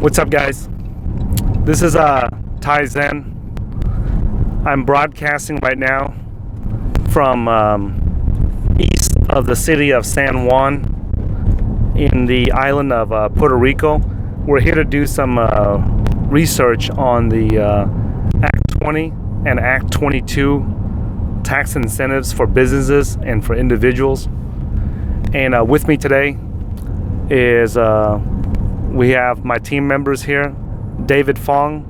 What's up, guys? This is Ty Zen. I'm broadcasting right now from east of the city of San Juan in the island of Puerto Rico. We're here to do some research on the Act 20 and Act 22 tax incentives for businesses and for individuals. And with me today is we have my team members here. David Fong.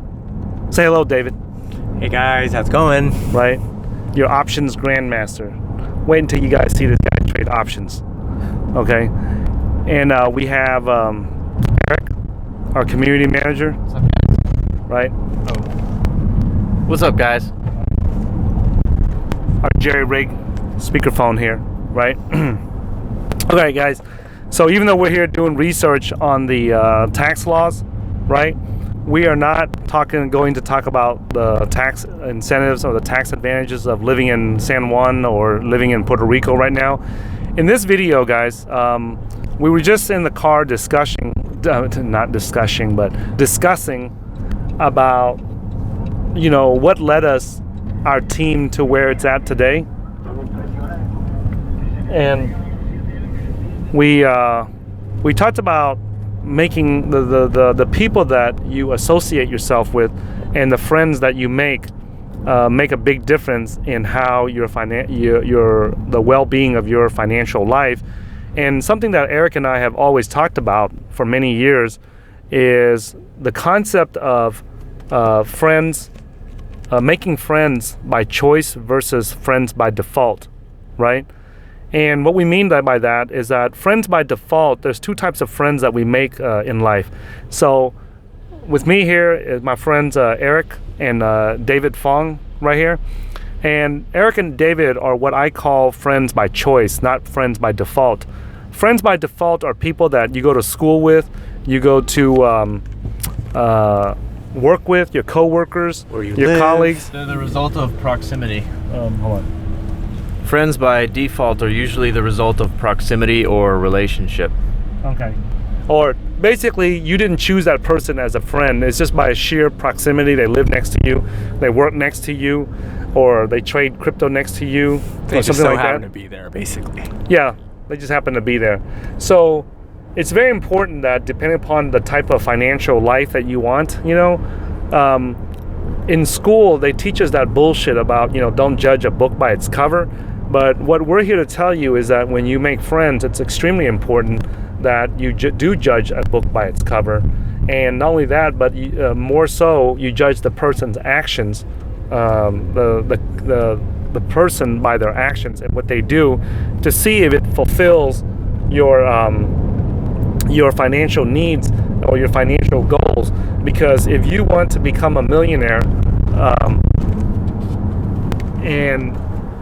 Say hello, David. Hey guys, how's it going? Right, your options grandmaster. Wait until you guys see this guy trade options. Okay, and we have Eric, our community manager. What's up, guys? Right. Oh. What's up, guys? Our jerry rig speakerphone here. Right. Okay, guys. So even though we're here doing research on the tax laws, right, we are not going to talk about the tax incentives or the tax advantages of living in San Juan or living in Puerto Rico right now. In this video, guys, we were just in the car discussing about, you know, what led our team to where it's at today. And we talked about making the people that you associate yourself with and the friends that you make a big difference in how the well-being of your financial life. And something that Eric and I have always talked about for many years is the concept of friends, making friends by choice versus friends by default, right? And what we mean by that is that friends by default, there's two types of friends that we make in life. So with me here is my friends Eric and David Fong right here. And Eric and David are what I call friends by choice, not friends by default. Friends by default are people that you go to school with, you go to work with, your coworkers, or your colleagues. They're the result of proximity. Hold on. Friends by default are usually the result of proximity or relationship. Okay. Or basically, you didn't choose that person as a friend. It's just by sheer proximity. They live next to you, they work next to you, or they trade crypto next to you, They or just something so like happen that. to be there, basically. Yeah, they just happen to be there. So it's very important that depending upon the type of financial life that you want, you know, in school they teach us that bullshit about, you know, don't judge a book by its cover. But what we're here to tell you is that when you make friends, it's extremely important that you do judge a book by its cover. And not only that, but more so, you judge the person's actions, the person by their actions and what they do, to see if it fulfills your financial needs or your financial goals. Because if you want to become a millionaire, and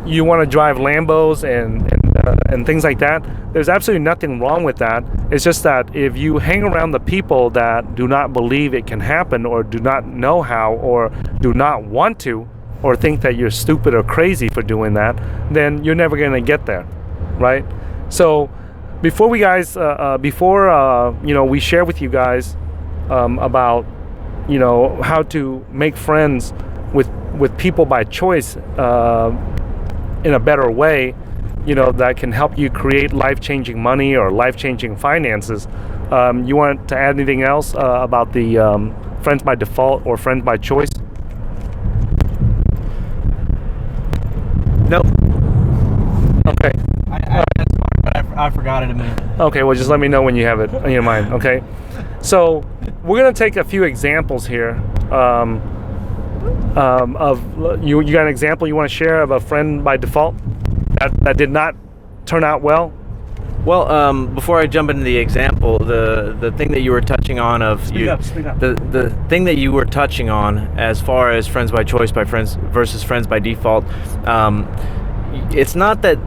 you want to drive Lambos and things like that, there's absolutely nothing wrong with that. It's just that if you hang around the people that do not believe it can happen, or do not know how, or do not want to, or think that you're stupid or crazy for doing that, then you're never going to get there, right? So before we guys, you know, we share with you guys about, you know, how to make friends with people by choice in a better way, you know, that can help you create life-changing money or life-changing finances. You want to add anything else about the friends by default or friends by choice? Nope. Okay. I forgot it a minute. Okay, well, just let me know when you have it in your mind, okay? So we're going to take a few examples here of you got an example you want to share of a friend by default that did not turn out well? Well, before I jump into the example, the thing that you were touching on Speak up. the thing that you were touching on as far as friends by choice by friends versus friends by default, it's not that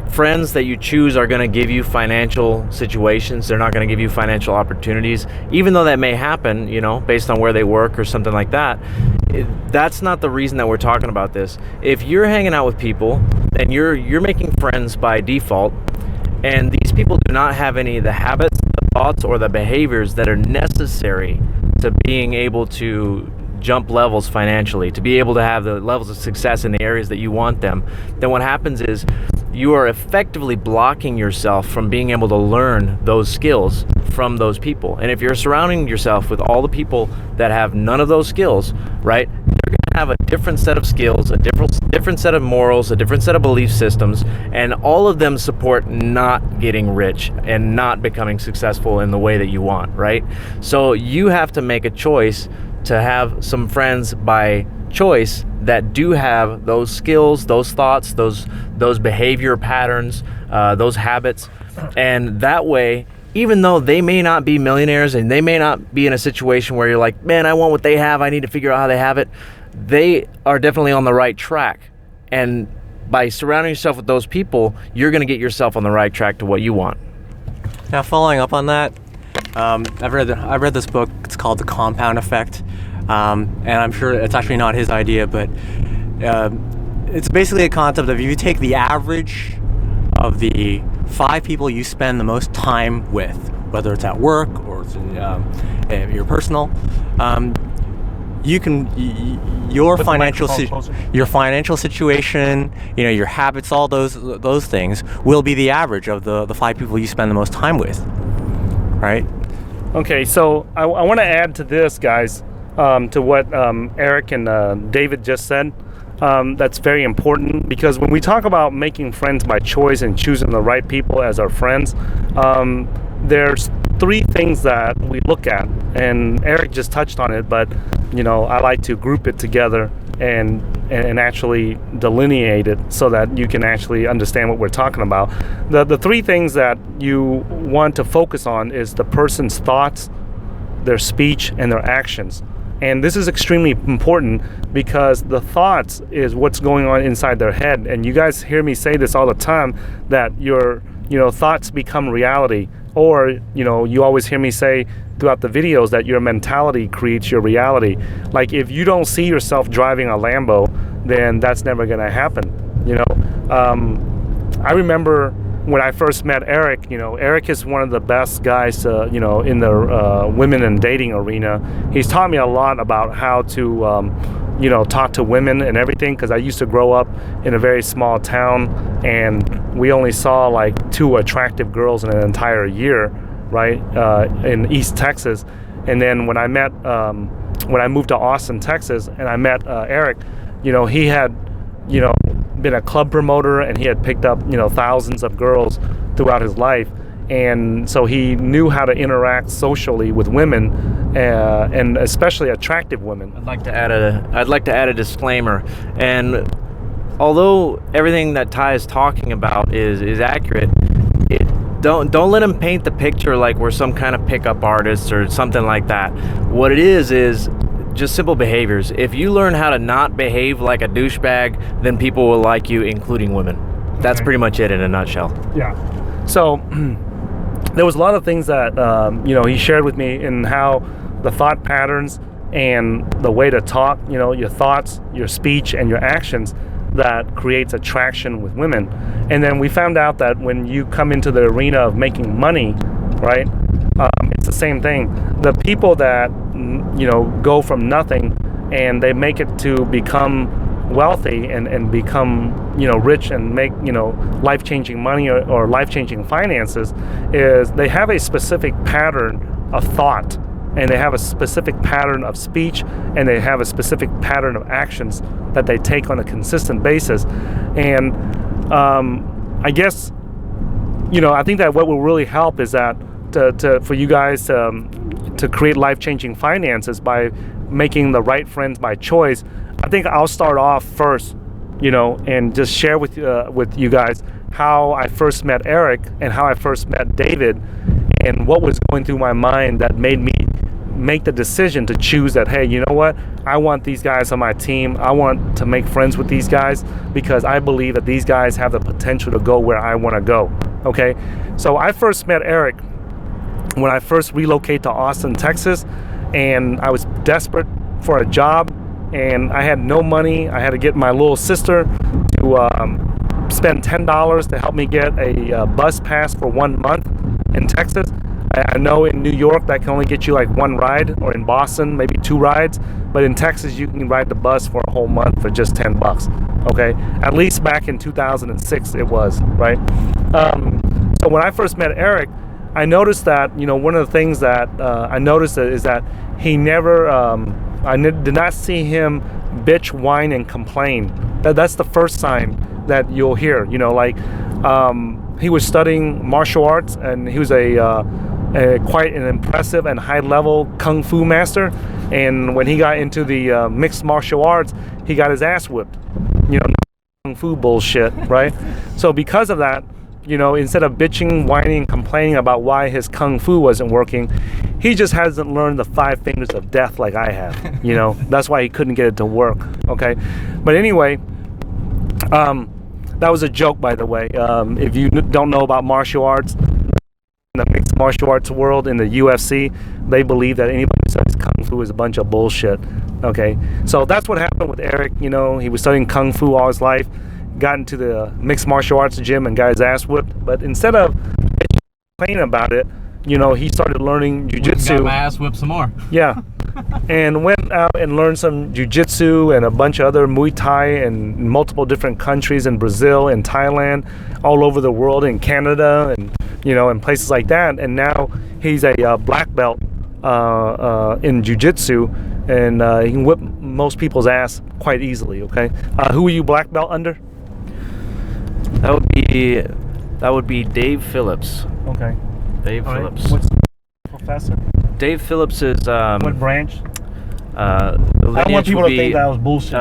friends that you choose are going to give you financial situations. They're not going to give you financial opportunities, even though that may happen, you know, based on where they work or something like that. That's not the reason that we're talking about this. If you're hanging out with people and you're making friends by default, and these people do not have any of the habits, the thoughts or the behaviors that are necessary to being able to jump levels financially, to be able to have the levels of success in the areas that you want them, then what happens is you are effectively blocking yourself from being able to learn those skills from those people. And if you're surrounding yourself with all the people that have none of those skills, right, you're going to have a different set of skills, a different set of morals, a different set of belief systems, and all of them support not getting rich and not becoming successful in the way that you want, right? So you have to make a choice to have some friends by choice that do have those skills, those thoughts, those behavior patterns, those habits. And that way, even though they may not be millionaires and they may not be in a situation where you're like, man, I want what they have, I need to figure out how they have it, they are definitely on the right track. And by surrounding yourself with those people, you're going to get yourself on the right track to what you want. Now, following up on that, I've read this book. It's called The Compound Effect, and I'm sure it's actually not his idea, but it's basically a concept of if you take the average of the 5 people you spend the most time with, whether it's at work or it's your personal, your financial situation, your habits, all those things will be the average of the 5 people you spend the most time with, right? Okay, so I want to add to this, guys, to what Eric and David just said. That's very important, because when we talk about making friends by choice and choosing the right people as our friends, there's 3 things that we look at, and Eric just touched on it, but I like to group it together and actually delineate it so that you can actually understand what we're talking about. The 3 things that you want to focus on is the person's thoughts, their speech, and their actions. And this is extremely important because the thoughts is what's going on inside their head. And you guys hear me say this all the time, that your thoughts become reality. Or you always hear me say throughout the videos that your mentality creates your reality. Like, if you don't see yourself driving a Lambo, then that's never going to happen. I remember when I first met Eric, Eric is one of the best guys, in the women and dating arena. He's taught me a lot about how to, talk to women and everything, because I used to grow up in a very small town, and we only saw like 2 attractive girls in an entire year, right, in East Texas. And then when I moved to Austin, Texas, and I met Eric, he had, been a club promoter, and he had picked up thousands of girls throughout his life, and so he knew how to interact socially with women, and especially attractive women. I'd like to add a disclaimer, and although everything that Ty is talking about is accurate, don't let him paint the picture like we're some kind of pickup artist or something like that. What it is just simple behaviors. If you learn how to not behave like a douchebag, then people will like you, including women. That's pretty much it in a nutshell. Yeah. So there was a lot of things that he shared with me in how the thought patterns and the way to talk, your thoughts, your speech, and your actions, that creates attraction with women. And then we found out that when you come into the arena of making money, right, it's the same thing. The people that go from nothing and they make it to become wealthy and become rich and make life-changing money or life-changing finances, is they have a specific pattern of thought, and they have a specific pattern of speech, and they have a specific pattern of actions that they take on a consistent basis. And I guess I think that what will really help is that for you guys to create life-changing finances by making the right friends by choice. I think I'll start off first, and just share with you guys how I first met Eric and how I first met David, and what was going through my mind that made me make the decision to choose that, hey, you know what? I want these guys on my team. I want to make friends with these guys because I believe that these guys have the potential to go where I want to go. Okay? So I first met Eric when I first relocated to Austin, Texas, and I was desperate for a job, and I had no money. I had to get my little sister to spend $10 to help me get a bus pass for 1 month in Texas. I know in New York that can only get you like one ride, or in Boston maybe 2 rides, but in Texas you can ride the bus for a whole month for just $10. Okay, at least back in 2006 it was, right? So when I first met Eric, I noticed that, one of the things that I noticed is that he never, did not see him bitch, whine, and complain. That's the first sign that you'll hear. He was studying martial arts, and he was quite an impressive and high-level kung fu master. And when he got into the mixed martial arts, he got his ass whipped. Kung fu bullshit, right? So because of that, instead of bitching, whining, and complaining about why his kung fu wasn't working, he just hasn't learned the 5 fingers of death like I have. That's why he couldn't get it to work. Okay, but anyway, that was a joke, by the way. If you don't know about martial arts, in the mixed martial arts world, in the UFC, they believe that anybody who studies kung fu is a bunch of bullshit. Okay, so that's what happened with Eric. He was studying kung fu all his life, got into the mixed martial arts gym and got his ass whipped. But instead of complaining about it, he started learning jiu-jitsu. Got my ass whipped some more. Yeah. And went out and learned some jiu-jitsu and a bunch of other Muay Thai in multiple different countries, in Brazil and Thailand, all over the world, in Canada, and in places like that. And now he's a black belt in jiu-jitsu, and he can whip most people's ass quite easily. Okay, who are you black belt under? That would be Dave Phillips. Okay. Dave All Phillips. Right. What's professor? Dave Phillips is What branch? the I don't want lineage people would to be, think that I was bullshit.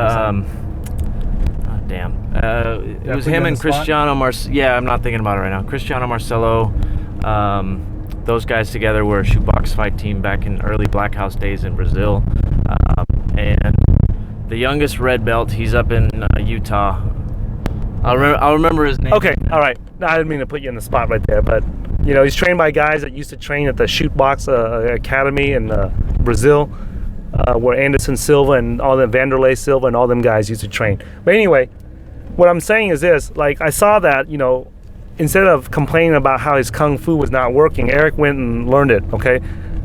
It was him and Cristiano Yeah, I'm not thinking about it right now. Cristiano Marcelo. Those guys together were a shootbox fight team back in early Black House days in Brazil. And the youngest red belt, he's up in Utah. I'll remember his name. Okay, all right. No, I didn't mean to put you in the spot right there, but he's trained by guys that used to train at the Shootbox Academy in Brazil, where Anderson Silva and all them Vanderlei Silva and all them guys used to train. But anyway, what I'm saying is this: like, I saw that instead of complaining about how his kung fu was not working, Eric went and learned it. Okay,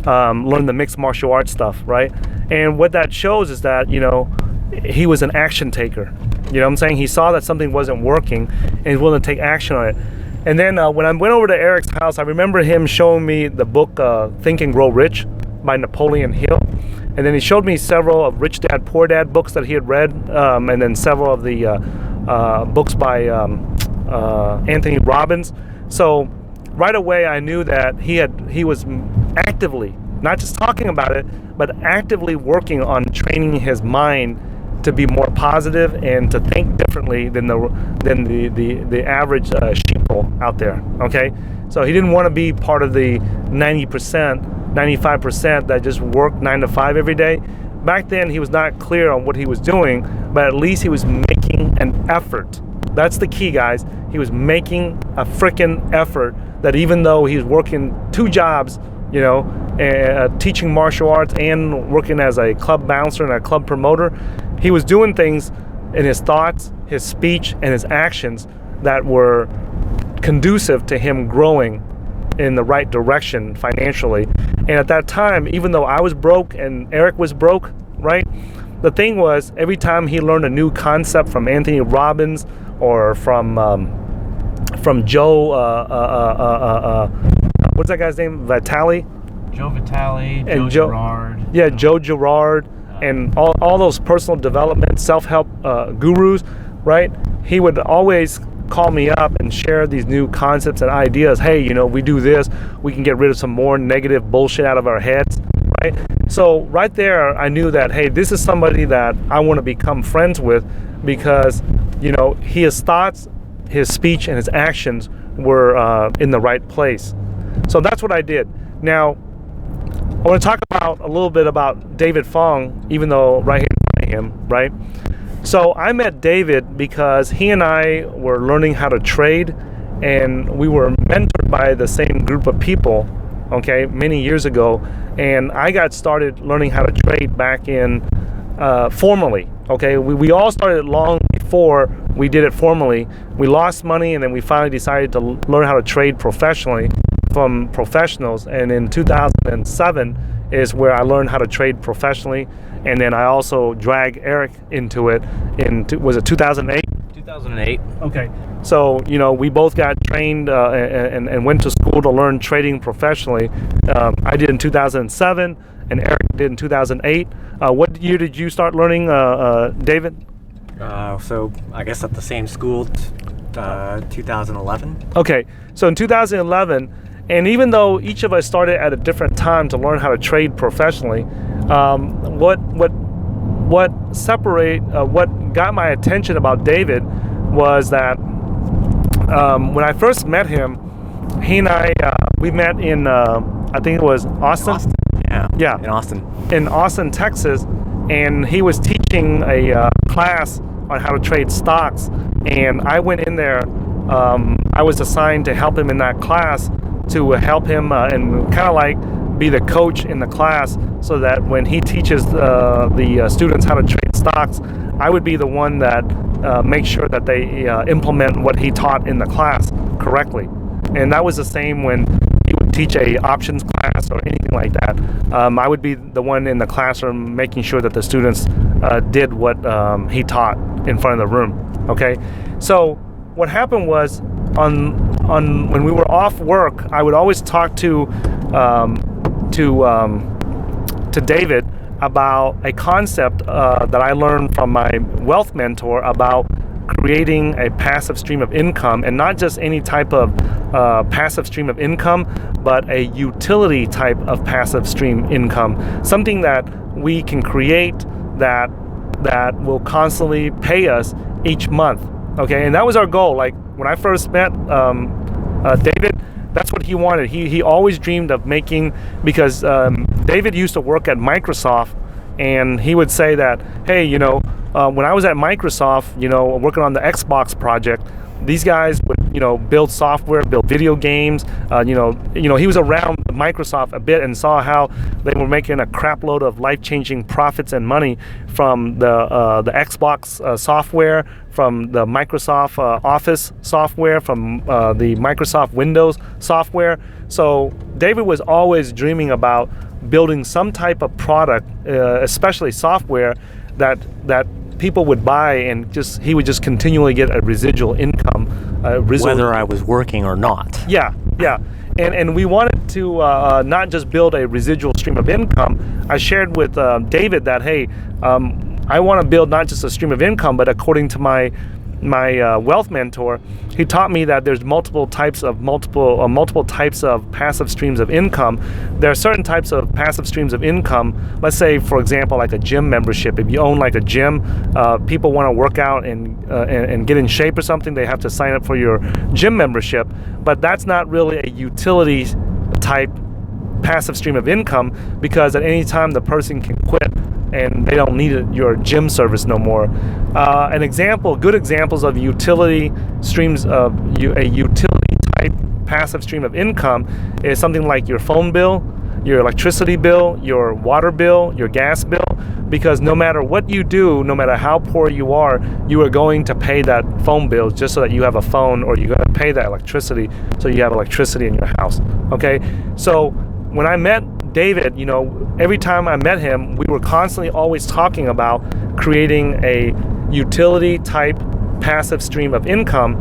learned the mixed martial arts stuff, right? And what that shows is that he was an action taker. What I'm saying? He saw that something wasn't working and he's willing to take action on it. And then when I went over to Eric's house, I remember him showing me the book Think and Grow Rich by Napoleon Hill. And then he showed me several of Rich Dad, Poor Dad books that he had read, and then several of the books by Anthony Robbins. So right away I knew that he was actively, not just talking about it, but actively working on training his mind to be more positive and to think differently than the average sheeple out there. Okay, so he didn't want to be part of the 90%, 95% that just worked 9 to 5 every day. Back then he was not clear on what he was doing, but at least he was making an effort. That's the key, guys. He was making a freaking effort, that even though he was working 2 jobs, teaching martial arts and working as a club bouncer and a club promoter, he was doing things in his thoughts, his speech, and his actions that were conducive to him growing in the right direction financially. And at that time, even though I was broke and Eric was broke, right? The thing was, every time he learned a new concept from Anthony Robbins or from Joe, what's that guy's name? Vitale? Joe Vitale, and Joe Girard. Yeah, Joe Girard. And all those personal development, self-help gurus, right? He would always call me up and share these new concepts and ideas. Hey, we do this, we can get rid of some more negative bullshit out of our heads, right? So right there, I knew that, hey, this is somebody that I want to become friends with, because, his thoughts, his speech, and his actions were in the right place. So that's what I did. Now, I want to talk about a little bit about David Fong, even though right here in front of him, right? So I met David because he and I were learning how to trade, and we were mentored by the same group of people, okay, many years ago. And I got started learning how to trade back in formally, okay? We all started long before we did it formally. We lost money, and then we finally decided to learn how to trade professionally. from professionals, and in 2007 is where I learned how to trade professionally, and then I also dragged Eric into it was it 2008? 2008. Okay. So, we both got trained and went to school to learn trading professionally. I did in 2007, and Eric did in 2008. What year did you start learning, David? So I guess at the same school, 2011. Okay. So in 2011, and even though each of us started at a different time to learn how to trade professionally, what got my attention about David was that when I first met him, he and I we met in I think it was Austin. Yeah. In Austin, Texas, and he was teaching a class on how to trade stocks, and I went in there. I was assigned to help him in that class, to help him and kind of like be the coach in the class, so that when he teaches the students how to trade stocks, I would be the one that makes sure that they implement what he taught in the class correctly. And that was the same when he would teach a options class or anything like that. I would be the one in the classroom making sure that the students did what he taught in front of the room. Okay, so what happened was on when we were off work, I would always talk to David about a concept that I learned from my wealth mentor about creating a passive stream of income, and not just any type of passive stream of income, but a utility type of passive stream income, something that we can create that will constantly pay us each month. Okay, and that was our goal. Like when I first met David, that's what he wanted. He always dreamed of making, because David used to work at Microsoft, and he would say that, hey, when I was at Microsoft, working on the Xbox project, these guys would, build software, build video games. He was around Microsoft a bit and saw how they were making a crap load of life-changing profits and money from the Xbox software, from the Microsoft Office software, from the Microsoft Windows software. So David was always dreaming about building some type of product, especially software, that people would buy, and he would just continually get a residual income. Whether I was working or not. Yeah. And we wanted to not just build a residual stream of income. I shared with David that, hey, I want to build not just a stream of income, but according to my wealth mentor, he taught me that there's multiple types of passive streams of income. There are certain types of passive streams of income. Let's say, for example, like a gym membership. If you own like a gym, people want to work out and get in shape or something, they have to sign up for your gym membership. But that's not really a utility type passive stream of income, because at any time the person can quit and they don't need your gym service no more. Good examples of utility streams of a utility type passive stream of income is something like your phone bill, your electricity bill, your water bill, your gas bill, because no matter what you do, no matter how poor you are going to pay that phone bill just so that you have a phone, or you're going to pay that electricity so you have electricity in your house. Okay, so when I met David, every time I met him, we were constantly always talking about creating a utility type passive stream of income,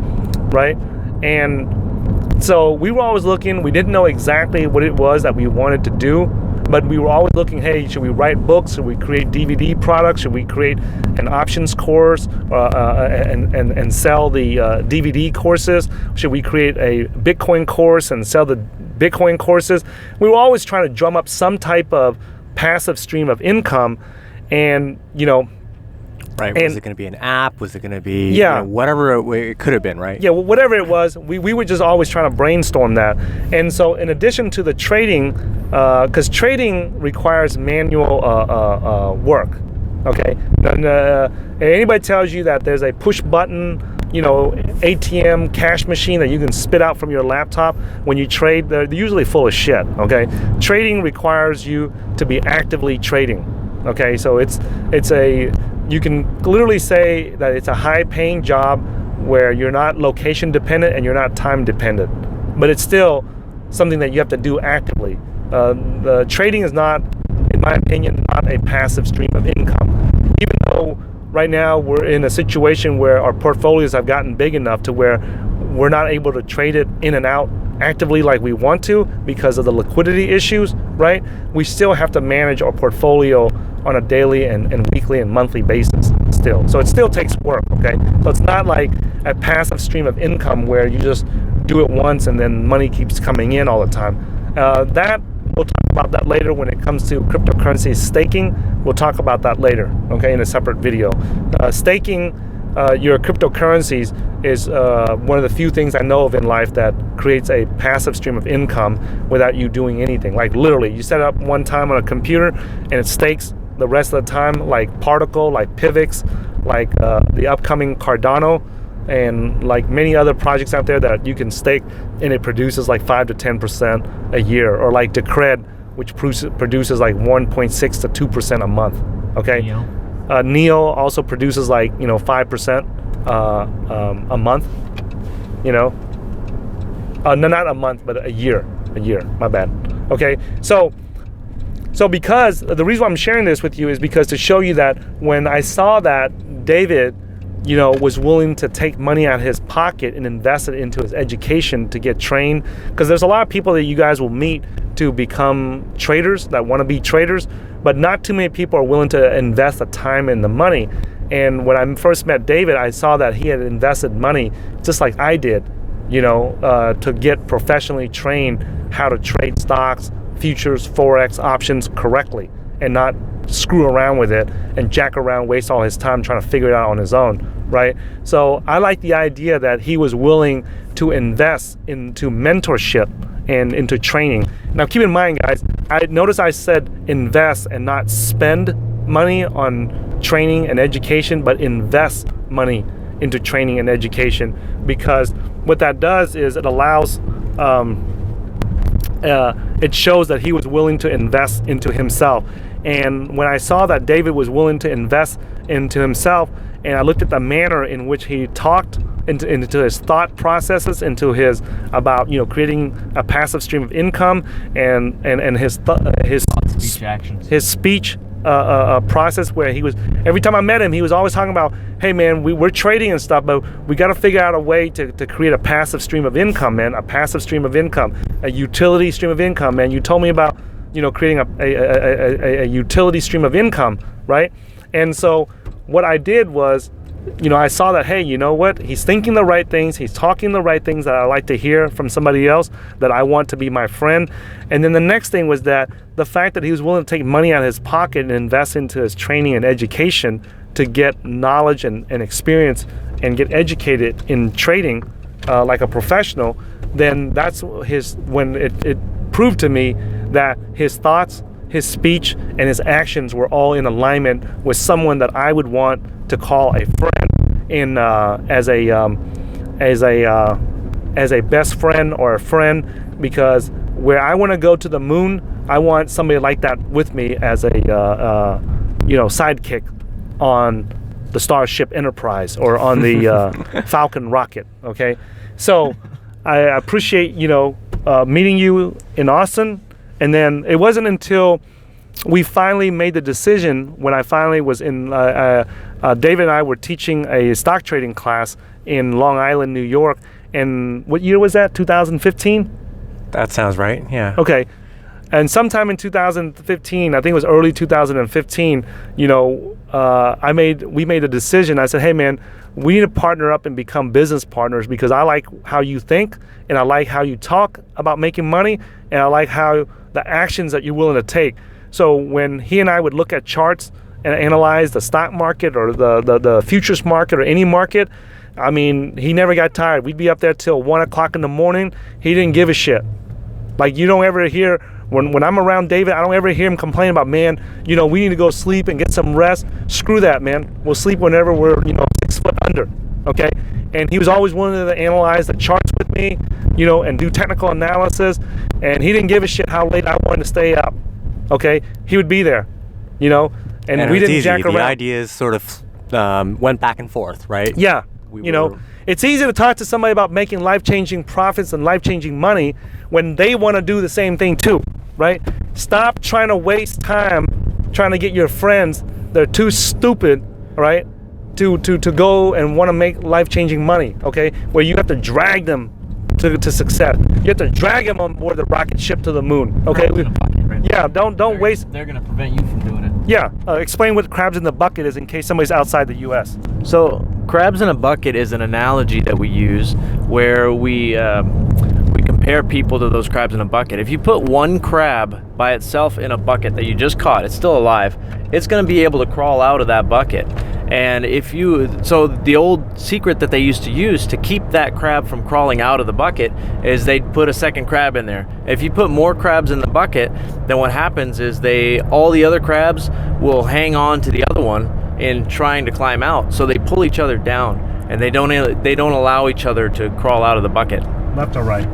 right? And so we were always looking. We didn't know exactly what it was that we wanted to do, but we were always looking, hey, should we write books? Should we create DVD products? Should we create an options course and sell the DVD courses? Should we create a Bitcoin course and sell the Bitcoin courses? We were always trying to drum up some type of passive stream of income, and right. Was it going to be an app? Was it going to be whatever it could have been, right? Yeah, whatever it was, we were just always trying to brainstorm that. And so in addition to the trading, because trading requires manual work, okay? And anybody tells you that there's a push button, ATM cash machine that you can spit out from your laptop when you trade, they're usually full of shit, okay? Trading requires you to be actively trading, okay? So you can literally say that it's a high-paying job where you're not location dependent and you're not time dependent, but it's still something that you have to do actively. The trading is not, in my opinion, not a passive stream of income. Even though right now we're in a situation where our portfolios have gotten big enough to where we're not able to trade it in and out actively like we want to because of the liquidity issues, right? We still have to manage our portfolio on a daily and weekly and monthly basis still. So it still takes work, okay? So it's not like a passive stream of income where you just do it once and then money keeps coming in all the time. That we'll talk about that later when it comes to cryptocurrency staking. We'll talk about that later, okay, in a separate video. Staking your cryptocurrencies is one of the few things I know of in life that creates a passive stream of income without you doing anything. Like literally, you set it up one time on a computer and it stakes the rest of the time, like Particle, like Pivx, like the upcoming Cardano, and like many other projects out there that you can stake, and it produces like 5 to 10% a year, or like Decred, which produces like 1.6 to 2% a month. Okay, Neo also produces like 5% a month. No, not a month, but a year. My bad. Okay, so because the reason why I'm sharing this with you is because to show you that when I saw that David was willing to take money out of his pocket and invest it into his education to get trained, because there's a lot of people that you guys will meet to become traders that want to be traders, but not too many people are willing to invest the time and the money. And when I first met David, I saw that he had invested money just like I did, to get professionally trained how to trade stocks, futures, forex, options correctly, and not screw around with it and jack around, waste all his time trying to figure it out on his own, right? So I like the idea that he was willing to invest into mentorship and into training. Now keep in mind, guys, I notice I said invest and not spend money on training and education, but invest money into training and education, because what that does is it allows it shows that he was willing to invest into himself. And when I saw that David was willing to invest into himself, and I looked at the manner in which he talked into his thought processes, into his about creating a passive stream of income, and his Speech actions. his speech process, where he was, every time I met him, he was always talking about, hey man, we're trading and stuff, but we got to figure out a way to create a passive stream of income, man, a passive stream of income, a utility stream of income, man. You told me about creating a utility stream of income, right? And so what I did was, I saw that, hey, you know what? He's thinking the right things. He's talking the right things that I like to hear from somebody else that I want to be my friend. And then the next thing was that the fact that he was willing to take money out of his pocket and invest into his training and education to get knowledge and experience and get educated in trading like a professional, then that's when it proved to me that his thoughts, his speech, and his actions were all in alignment with someone that I would want to call a friend, as a best friend or a friend, because where I want to go to the moon, I want somebody like that with me as a sidekick on the Starship Enterprise or on the Falcon rocket. Okay, so I appreciate meeting you in Austin. And then it wasn't until we finally made the decision, when I finally was in, David and I were teaching a stock trading class in Long Island, New York. And what year was that, 2015? That sounds right, yeah. Okay. And sometime in 2015, I think it was early 2015, we made a decision. I said, hey man, we need to partner up and become business partners, because I like how you think, and I like how you talk about making money, and I like how the actions that you're willing to take. So when he and I would look at charts and analyze the stock market or the futures market or any market, I mean, he never got tired. We'd be up there till 1 o'clock in the morning. He didn't give a shit. Like, you don't ever hear, when I'm around David, I don't ever hear him complain about, man, we need to go sleep and get some rest. Screw that, man. We'll sleep whenever we're 6 foot under, okay? And he was always willing to analyze the charts with me, and do technical analysis. And he didn't give a shit how late I wanted to stay up, okay? He would be there, and we didn't easy. jack around. The ideas sort of went back and forth, right? Yeah, It's easy to talk to somebody about making life-changing profits and life-changing money when they want to do the same thing too, right? Stop trying to waste time trying to get your friends that are too stupid, right, to go and want to make life-changing money, okay? Where you have to drag them to success. You have to drag them on board the rocket ship to the moon, okay? Yeah, don't waste. They're gonna prevent you from doing it. Yeah, explain what crabs in the bucket is in case somebody's outside the U.S. So crabs in a bucket is an analogy that we use where we compare people to those crabs in a bucket. If you put one crab by itself in a bucket that you just caught, it's still alive, it's going to be able to crawl out of that bucket. And so the old secret that they used to use to keep that crab from crawling out of the bucket is they'd put a second crab in there. If you put more crabs in the bucket, then what happens is all the other crabs will hang on to the other one in trying to climb out. So they pull each other down, and they don't allow each other to crawl out of the bucket. Left or right?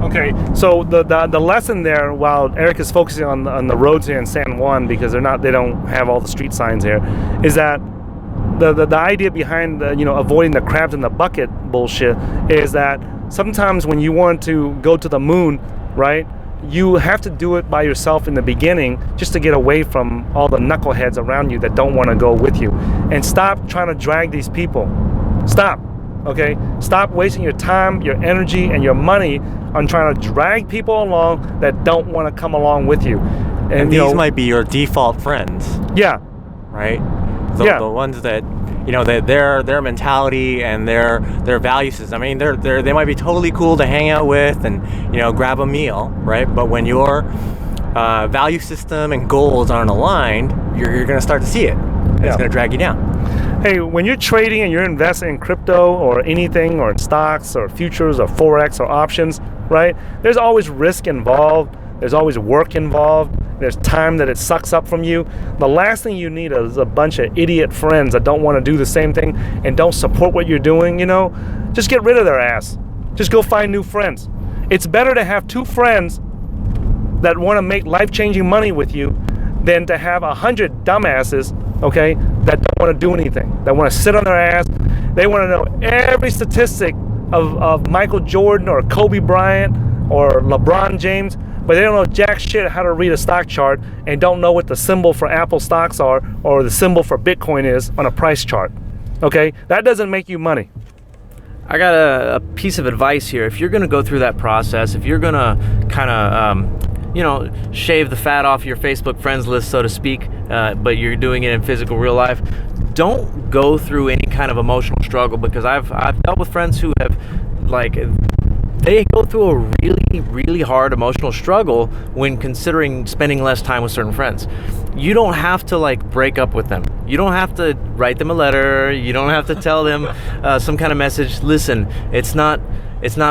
Okay, so the lesson there, while Eric is focusing on the roads here in San Juan because they don't have all the street signs here, is that the idea behind avoiding the crabs in the bucket bullshit is that sometimes when you want to go to the moon, right, you have to do it by yourself in the beginning just to get away from all the knuckleheads around you that don't want to go with you. And stop trying to drag these people. Stop. Okay? Stop wasting your time, your energy, and your money on trying to drag people along that don't want to come along with you. And these might be your default friends. Yeah. Right? Yeah. The ones that, their mentality and their value system. I mean, they might be totally cool to hang out with and, grab a meal, right? But when your value system and goals aren't aligned, you're going to start to see it. And it's going to drag you down. Hey, when you're trading and you're investing in crypto or anything, or in stocks or futures or Forex or options, right? There's always risk involved. There's always work involved. There's time that it sucks up from you. The last thing you need is a bunch of idiot friends that don't want to do the same thing and don't support what you're doing, Just get rid of their ass. Just go find new friends. It's better to have 2 friends that want to make life-changing money with you than to have 100 dumbasses, okay, that don't want to do anything, that want to sit on their ass. They want to know every statistic of Michael Jordan or Kobe Bryant or LeBron James, but they don't know jack shit how to read a stock chart and don't know what the symbol for Apple stocks are or the symbol for Bitcoin is on a price chart. Okay, that doesn't make you money. I got a piece of advice here. If you're going to go through that process, if you're going to kind of shave the fat off your Facebook friends list, so to speak, but you're doing it in physical real life, don't go through any kind of emotional struggle, because I've dealt with friends who have, they go through a really, really hard emotional struggle when considering spending less time with certain friends. You don't have to break up with them. You don't have to write them a letter. You don't have to tell them some kind of message. Listen, it's not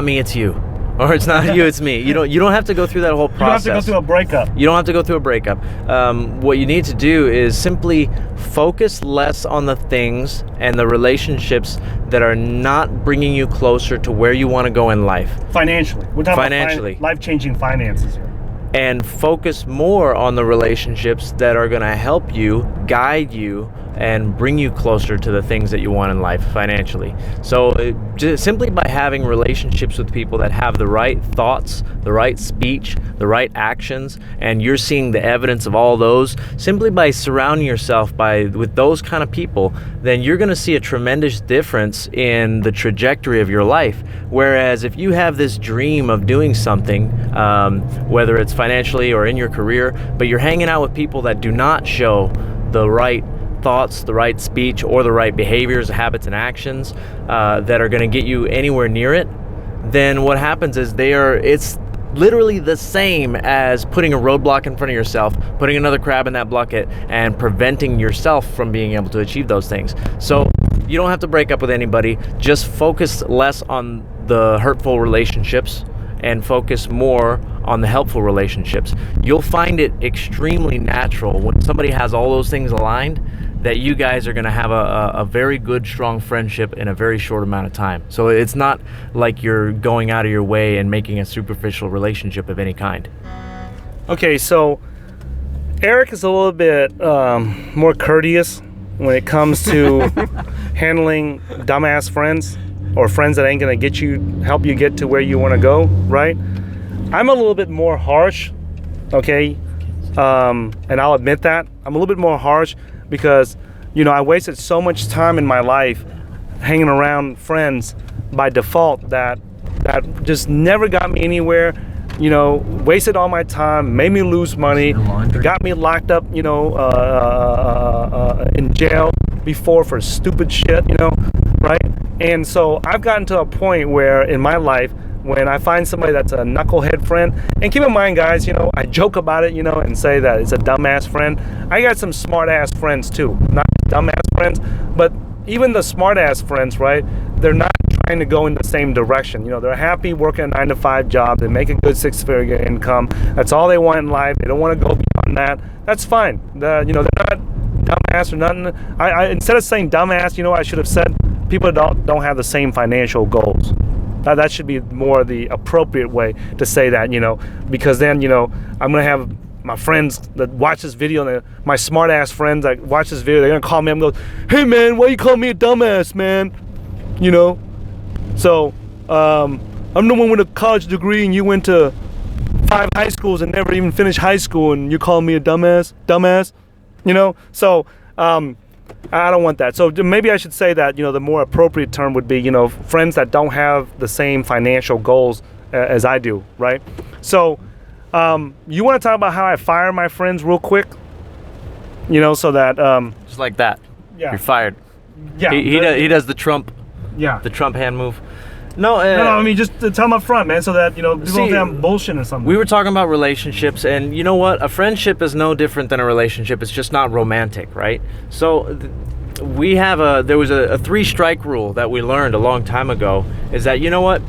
me, it's you. Or it's not you, it's me. You don't have to go through that whole process. You don't have to go through a breakup. You don't have to go through a breakup. What you need to do is simply focus less on the things and the relationships that are not bringing you closer to where you want to go in life. Financially. We're talking Financially. about life-changing finances here. And focus more on the relationships that are going to help you, guide you, and bring you closer to the things that you want in life financially. So just simply by having relationships with people that have the right thoughts, the right speech, the right actions, and you're seeing the evidence of all those, simply by surrounding yourself with those kind of people, then you're going to see a tremendous difference in the trajectory of your life. Whereas if you have this dream of doing something, whether it's financially or in your career, but you're hanging out with people that do not show the right thoughts, the right speech, or the right behaviors, habits, and actions that are going to get you anywhere near it, then what happens is it's literally the same as putting a roadblock in front of yourself, putting another crab in that bucket, and preventing yourself from being able to achieve those things. So you don't have to break up with anybody. Just focus less on the hurtful relationships and focus more on the helpful relationships. You'll find it extremely natural when somebody has all those things aligned that you guys are going to have a very good, strong friendship in a very short amount of time. So it's not like you're going out of your way and making a superficial relationship of any kind. Okay, so Eric is a little bit more courteous when it comes to handling dumbass friends or friends that ain't gonna help you get to where you want to go, right? I'm a little bit more harsh, okay? And I'll admit that. I'm a little bit more harsh because, I wasted so much time in my life hanging around friends by default that just never got me anywhere. Wasted all my time, made me lose money, got me locked up, in jail before for stupid shit, right? And so I've gotten to a point where in my life, when I find somebody that's a knucklehead friend, and keep in mind, guys, I joke about it, and say that it's a dumbass friend. I got some smart ass friends too, not dumbass friends, but even the smart ass friends, right? They're not trying to go in the same direction. They're happy working a 9-to-5 job. They make a good 6-figure income. That's all they want in life. They don't want to go beyond that. That's fine. They're not dumbass or nothing. I instead of saying dumbass, I should have said people don't have the same financial goals. That should be more the appropriate way to say that, because then, I'm going to have my friends that watch this video, and my smart ass friends that watch this video, they're going to call me up and go, hey man, why you call me a dumbass, man? So, I'm the one with a college degree and you went to 5 high schools and never even finished high school and you call me a dumbass? So, I don't want that. So maybe I should say that, the more appropriate term would be, friends that don't have the same financial goals as I do, right? So, you want to talk about how I fire my friends real quick? So that... Just like that. Yeah. You're fired. Yeah. He does the Trump... Yeah. The Trump hand move. No, I mean, just to tell them up front, man, so that, people don't have bullshit or something. We were talking about relationships, and you know what? A friendship is no different than a relationship. It's just not romantic, right? So there was a 3-strike rule that we learned a long time ago, is that,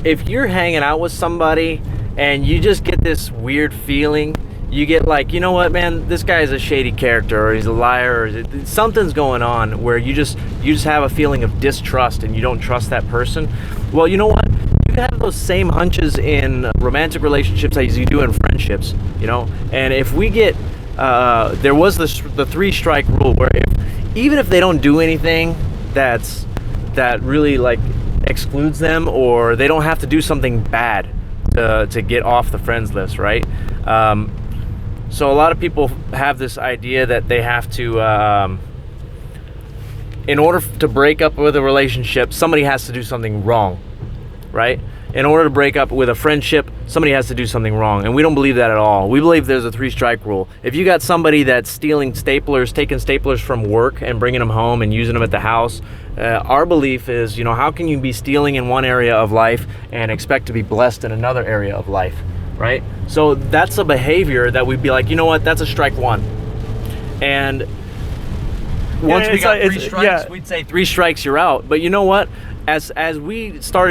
if you're hanging out with somebody and you just get this weird feeling, you get like, man, this guy is a shady character, or he's a liar, or something's going on where you just have a feeling of distrust and you don't trust that person. Well, you know what? You have those same hunches in romantic relationships as you do in friendships, And if we get, there was the 3-strike rule where even if they don't do anything that really like excludes them, or they don't have to do something bad to get off the friends list, right? So a lot of people have this idea that they have to, in order to break up with a relationship, somebody has to do something wrong, right? In order to break up with a friendship, somebody has to do something wrong. And we don't believe that at all. We believe there's a 3-strike rule. If you got somebody that's stealing staplers, taking staplers from work and bringing them home and using them at the house, our belief is, how can you be stealing in one area of life and expect to be blessed in another area of life? Right? So that's a behavior that we'd be like, that's a strike 1. And once we got 3 strikes, we'd say 3 strikes, you're out. But you know what? As we started